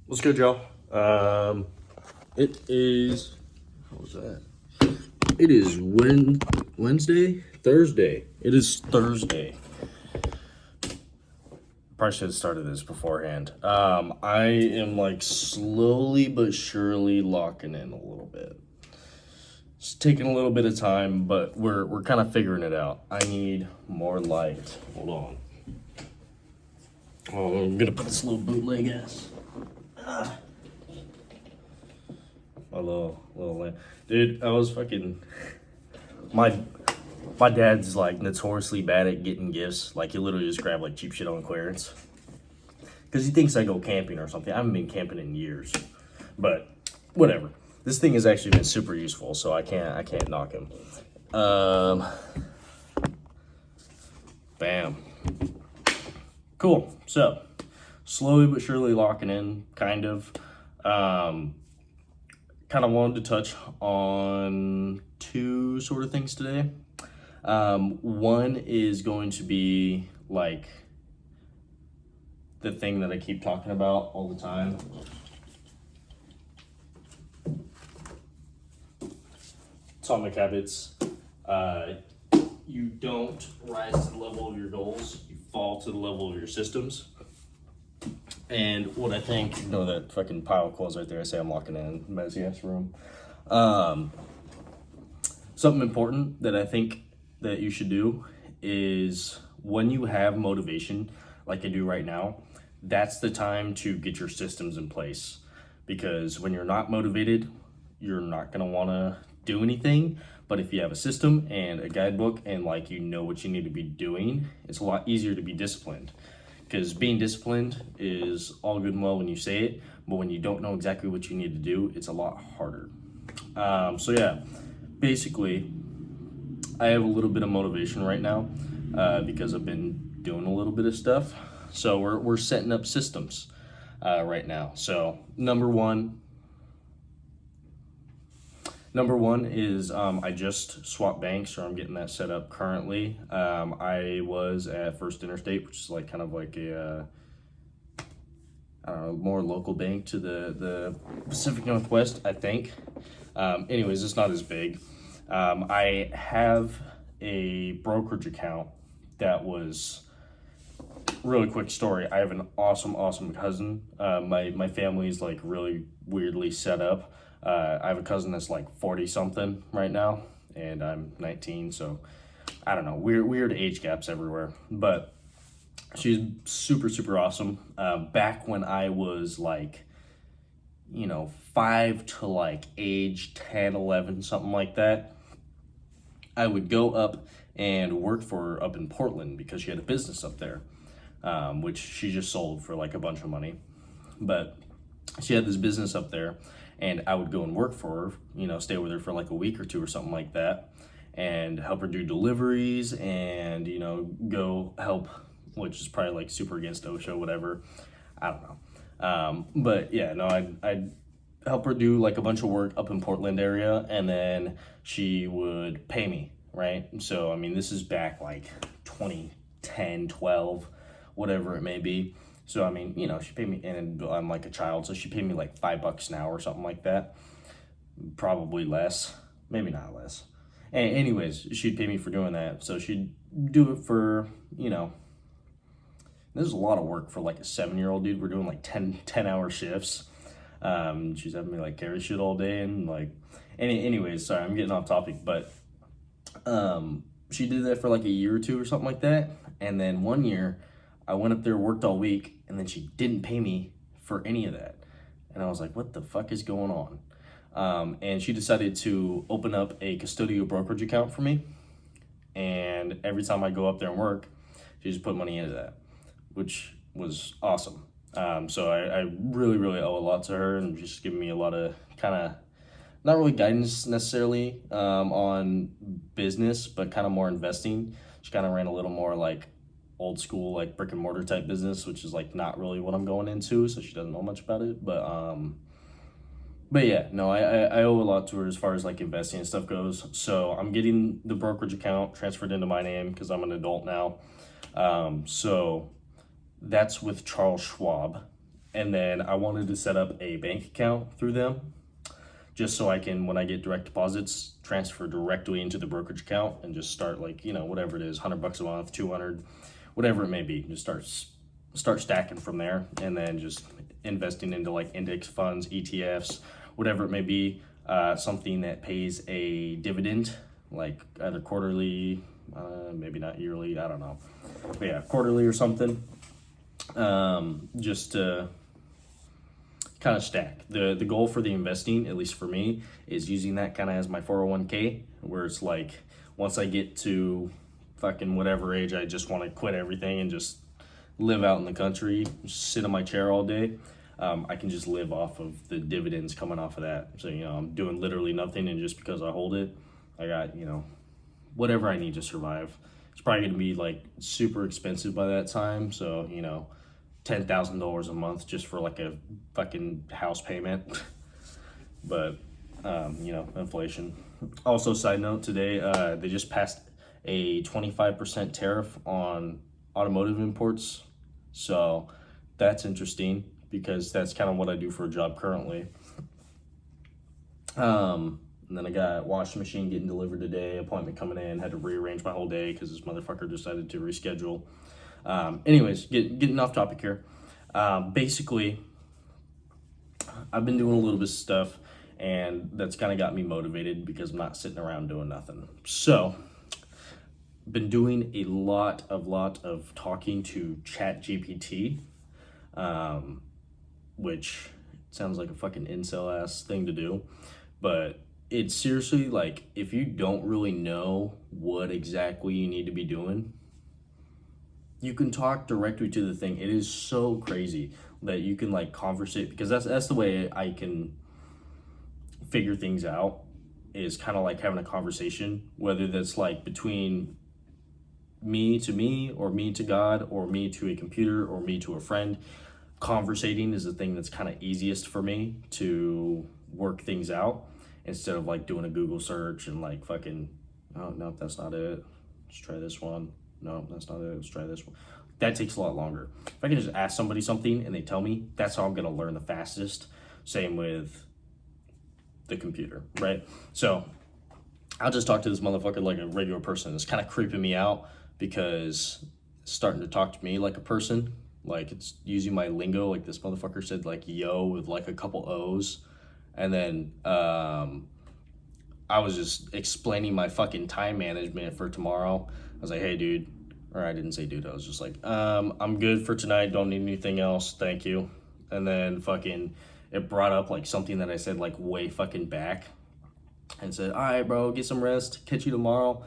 What's good, y'all? It is, what was that? It is Wednesday? Thursday. It is Thursday. Probably should have started this beforehand. I am like slowly but surely locking in a little bit. It's taking a little bit of time, but we're kind of figuring it out. I need more light. Hold on. Oh, I'm gonna put this little bootleg ass. My little lamp. Dude, I was fucking my dad's like notoriously bad at getting gifts. Like he literally just grab like cheap shit on clearance. Cause he thinks I go camping or something. I haven't been camping in years. But whatever. This thing has actually been super useful, so I can't knock him. Bam. Cool. So slowly but surely locking in, kind of. Kind of wanted to touch on two sort of things today. One is going to be like the thing that I keep talking about all the time. Atomic habits. You don't rise to the level of your goals, you fall to the level of your systems. And what I think, you know, that fucking pile of clothes right there, I say I'm locking in, messy ass room. Something important that I think that you should do is when you have motivation, like I do right now, that's the time to get your systems in place. Because when you're not motivated, you're not gonna wanna do anything. But if you have a system and a guidebook and like you know what you need to be doing, it's a lot easier to be disciplined. Because being disciplined is all good and well when you say it, but when you don't know exactly what you need to do, it's a lot harder. So yeah, basically, I have a little bit of motivation right now because I've been doing a little bit of stuff. So we're setting up systems right now. So number one is I just swapped banks, or I'm getting that set up currently. I was at First Interstate, which is like kind of like a I don't know, more local bank to the Pacific Northwest, I think. Anyways, it's not as big. I have a brokerage account that was really quick story. I have an awesome cousin. My family's like really weirdly set up. I have a cousin that's like 40 something right now, and I'm 19, so I don't know, weird age gaps everywhere. But she's super awesome. Back when I was like, 5 to like age 10, 11, something like that, I would go up and work for her up in Portland because she had a business up there, which she just sold for like a bunch of money. But she had this business up there, and I would go and work for her, stay with her for like a week or two or something like that, and help her do deliveries and, go help, which is probably like super against OSHA, whatever. I don't know. But yeah, no, I'd help her do like a bunch of work up in Portland area, and then she would pay me, right? So, I mean, this is back like 2010, 12, whatever it may be. So, I mean, she paid me, and I'm like a child, so she paid me like $5 an hour or something like that. Probably less, maybe not less. Anyways, she'd pay me for doing that. So she'd do it for, this is a lot of work for like a 7-year-old dude. We're doing like 10-hour shifts. She's having me like carry shit all day and like, anyways, sorry, I'm getting off topic, but she did that for like a year or two or something like that. And then one year I went up there, worked all week, and then she didn't pay me for any of that. And I was like, what the fuck is going on? And she decided to open up a custodial brokerage account for me. And every time I go up there and work, she just put money into that, which was awesome. So I really owe a lot to her, and just giving me a lot of kind of, not really guidance necessarily on business, but kind of more investing. She kind of ran a little more like old school, like brick and mortar type business, which is like not really what I'm going into, so she doesn't know much about it. But yeah, no, I owe a lot to her as far as like investing and stuff goes. So I'm getting the brokerage account transferred into my name because I'm an adult now. So that's with Charles Schwab. And then I wanted to set up a bank account through them just so I can, when I get direct deposits, transfer directly into the brokerage account and just start like, whatever it is, $100 a month, 200, whatever it may be, just start stacking from there, and then just investing into like index funds, ETFs, whatever it may be, something that pays a dividend, like either quarterly, maybe not yearly, I don't know, but yeah, quarterly or something, just to kind of stack. The goal for the investing, at least for me, is using that kind of as my 401k, where it's like once I get to fucking whatever age I just want to quit everything and just live out in the country, just sit in my chair all day, I can just live off of the dividends coming off of that. So, I'm doing literally nothing, and just because I hold it, I got, whatever I need to survive. It's probably going to be like super expensive by that time. So, $10,000 a month just for like a fucking house payment. But, inflation. Also, side note, today, they just passed a 25% tariff on automotive imports. So that's interesting because that's kind of what I do for a job currently. And then I got washing machine getting delivered today, appointment coming in, had to rearrange my whole day because this motherfucker decided to reschedule. Anyways, getting off topic here. Basically, I've been doing a little bit of stuff, and that's kind of got me motivated because I'm not sitting around doing nothing. So, been doing a lot of talking to ChatGPT, which sounds like a fucking incel ass thing to do, but it's seriously like, if you don't really know what exactly you need to be doing, you can talk directly to the thing. It is so crazy that you can like conversate, because that's the way I can figure things out, is kind of like having a conversation, whether that's like between me to me, or me to God, or me to a computer, or me to a friend. Conversating is the thing that's kind of easiest for me to work things out, instead of like doing a Google search and like fucking, oh no, that's not it, let's try this one, no, that's not it, let's try this one. That takes a lot longer. If I can just ask somebody something and they tell me, that's how I'm gonna learn the fastest. Same with the computer, right? So I'll just talk to this motherfucker like a regular person. It's kind of creeping me out because it's starting to talk to me like a person. Like, it's using my lingo. Like, this motherfucker said like yo with like a couple O's. And then I was just explaining my fucking time management for tomorrow. I was like, hey dude, or I didn't say dude, I was just like, I'm good for tonight, don't need anything else, thank you. And then fucking it brought up like something that I said like way fucking back, and said, all right bro, get some rest, catch you tomorrow.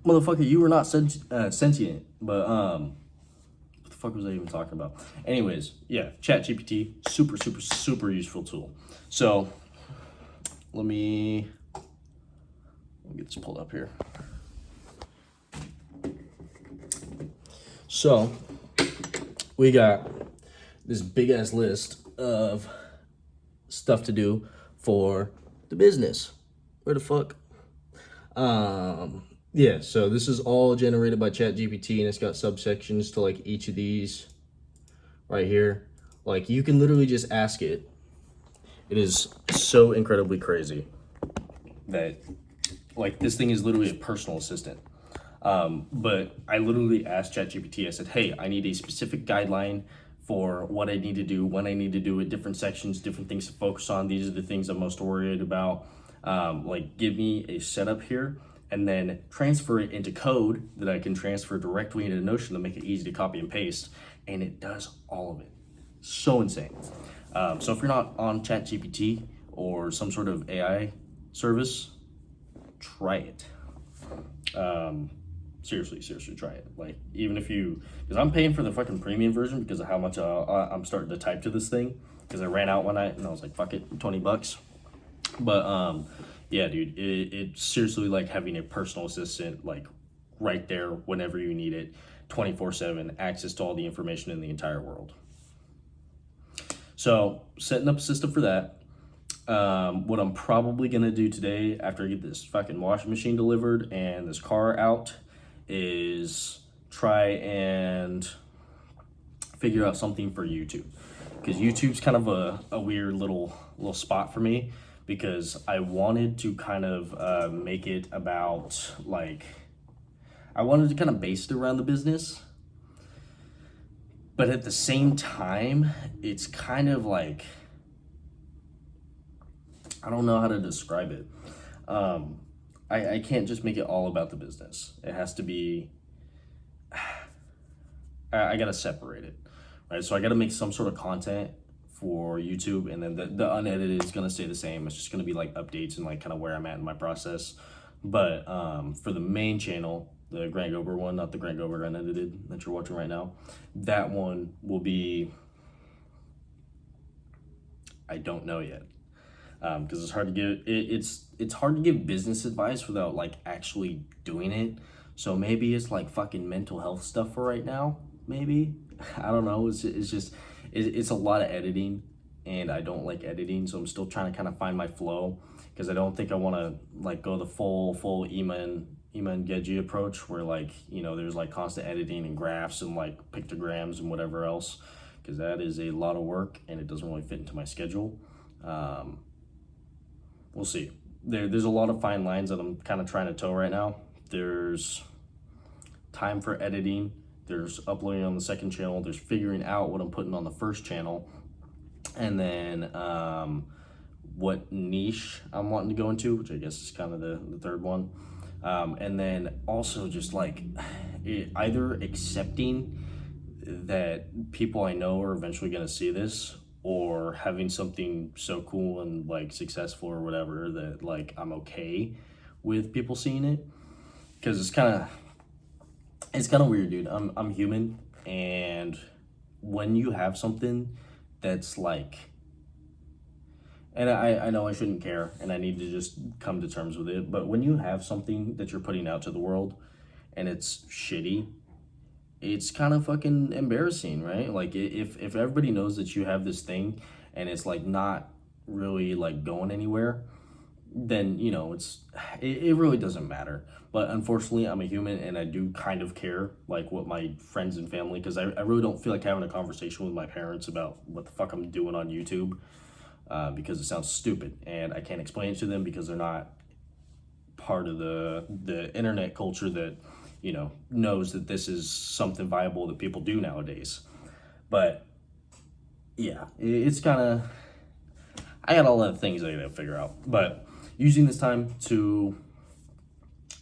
Motherfucker, you were not sentient, but what the fuck was I even talking about? Anyways, yeah, ChatGPT, super useful tool. So let me get this pulled up here. So we got this big ass list of stuff to do for the business. Where the fuck? Yeah, so this is all generated by ChatGPT, and it's got subsections to like each of these right here. Like, you can literally just ask it. It is so incredibly crazy that like this thing is literally a personal assistant. But I literally asked ChatGPT, I said, hey, I need a specific guideline for what I need to do, when I need to do it, different sections, different things to focus on. These are the things I'm most worried about. Like, give me a setup here, and then transfer it into code that I can transfer directly into Notion to make it easy to copy and paste. And it does all of it. So insane. So if you're not on ChatGPT or some sort of AI service, try it. Seriously try it. Like, even if you, because I'm paying for the fucking premium version because of how much I'm starting to type to this thing, because I ran out one night and I was like, fuck it, $20. But yeah dude, it's seriously like having a personal assistant like right there whenever you need it, 24/7, access to all the information in the entire world. So setting up a system for that. What I'm probably gonna do today after I get this fucking washing machine delivered and this car out is try and figure out something for YouTube, because YouTube's kind of a weird little spot for me, because I wanted to kind of make it about like, I wanted to kind of base it around the business, but at the same time, it's kind of like, I don't know how to describe it. I can't just make it all about the business. It has to be, I gotta separate it, right? So I gotta make some sort of content for YouTube, and then the unedited is gonna stay the same. It's just gonna be like updates and like kind of where I'm at in my process. But for the main channel, the Grant Gober one, not the Grant Gober unedited that you're watching right now, that one will be, I don't know yet, because it's hard to give it's hard to give business advice without like actually doing it. So maybe it's like fucking mental health stuff for right now. Maybe, I don't know. It's a lot of editing, and I don't like editing, so I'm still trying to kind of find my flow, because I don't think I want to like go the full Iman Geji approach, where like, you know, there's like constant editing and graphs and like pictograms and whatever else, because that is a lot of work and it doesn't really fit into my schedule. We'll see. There's a lot of fine lines that I'm kind of trying to toe right now. There's time for editing, there's uploading on the second channel, there's figuring out what I'm putting on the first channel, and then what niche I'm wanting to go into, which I guess is kind of the third one. And then also just like either accepting that people I know are eventually going to see this, or having something so cool and like successful or whatever that like I'm okay with people seeing it. Because it's kind of weird, dude. I'm human, and when you have something that's like, and I know I shouldn't care, and I need to just come to terms with it, but when you have something that you're putting out to the world and it's shitty, it's kind of fucking embarrassing, right? Like if everybody knows that you have this thing and it's like not really like going anywhere, then, you know, it really doesn't matter. But unfortunately, I'm a human, and I do kind of care like what my friends and family, because I really don't feel like having a conversation with my parents about what the fuck I'm doing on YouTube, because it sounds stupid, and I can't explain it to them because they're not part of the internet culture that, you know, knows that this is something viable that people do nowadays. But yeah, it's kind of, I got a lot of things I gotta figure out, but using this time to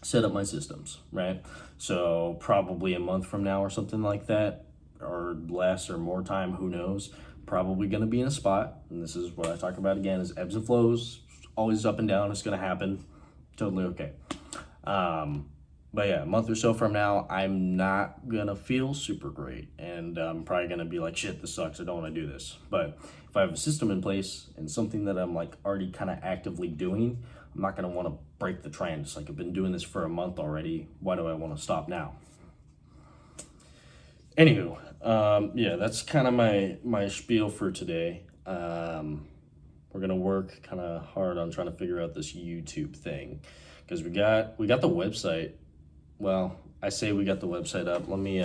set up my systems, right? So probably a month from now or something like that, or less or more time, who knows, probably gonna be in a spot, and this is what I talk about again, is ebbs and flows, always up and down, it's gonna happen, totally okay. But yeah, a month or so from now, I'm not gonna feel super great, and I'm probably gonna be like, shit, this sucks, I don't wanna do this. But if I have a system in place and something that I'm like already kind of actively doing, I'm not gonna wanna break the trend. It's like, I've been doing this for a month already, why do I wanna stop now? Anywho, yeah, that's kind of my spiel for today. We're gonna work kind of hard on trying to figure out this YouTube thing, because we got the website. Well, I say we got the website up. Let me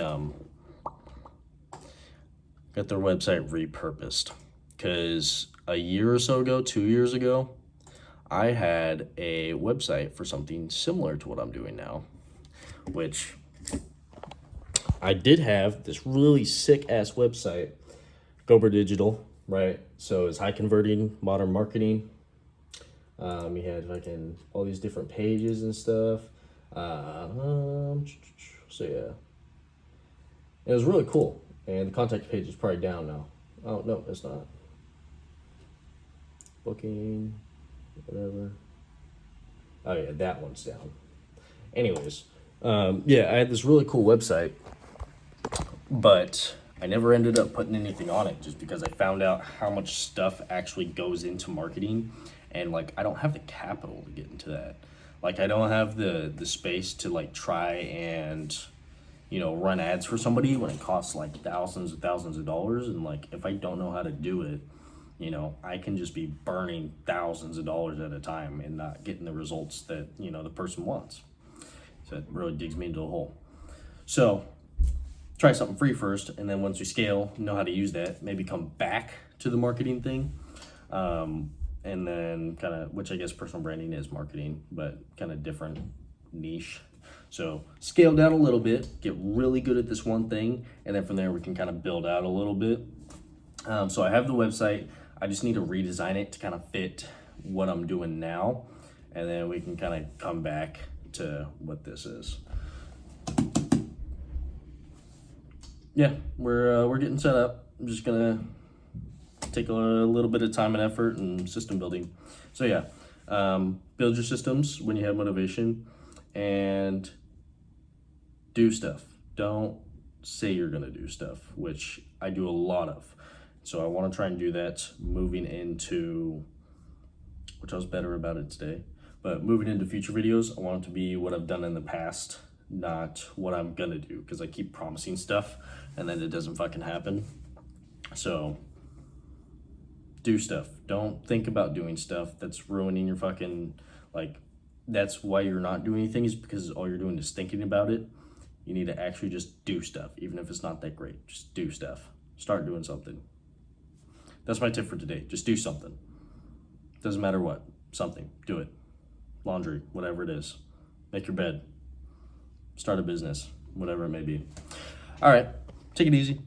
get their website repurposed, because a year or so ago, 2 years ago, I had a website for something similar to what I'm doing now, which I did have this really sick ass website, Gober Digital, right? So it's high converting, modern marketing. We had fucking all these different pages and stuff. So yeah, it was really cool. And the contact page is probably down now. Oh no, it's not. Booking, whatever. Oh yeah, that one's down. Anyways, yeah, I had this really cool website, but I never ended up putting anything on it, just because I found out how much stuff actually goes into marketing, and like I don't have the capital to get into that. Like I don't have the space to like try and, you know, run ads for somebody when it costs like thousands and thousands of dollars, and like if I don't know how to do it, you know, I can just be burning thousands of dollars at a time and not getting the results that, you know, the person wants. So it really digs me into a hole. So try something free first, and then once we scale, know how to use that, maybe come back to the marketing thing. And then kind of, which I guess personal branding is marketing, but kind of different niche. So scale down a little bit, get really good at this one thing, and then from there we can kind of build out a little bit. So I have the website. I just need to redesign it to kind of fit what I'm doing now, and then we can kind of come back to what this is. Yeah, we're getting set up. I'm just gonna take a little bit of time and effort and system building. So yeah, build your systems when you have motivation, and do stuff. Don't say you're gonna do stuff, which I do a lot of. So I want to try and do that moving into, which I was better about it today, but moving into future videos, I want it to be what I've done in the past, not what I'm gonna do, because I keep promising stuff and then it doesn't fucking happen. So do stuff. Don't think about doing stuff that's ruining your fucking, like, that's why you're not doing anything, is because all you're doing is thinking about it. You need to actually just do stuff, even if it's not that great. Just do stuff. Start doing something. That's my tip for today. Just do something. Doesn't matter what. Something. Do it. Laundry, whatever it is. Make your bed. Start a business, whatever it may be. All right. Take it easy.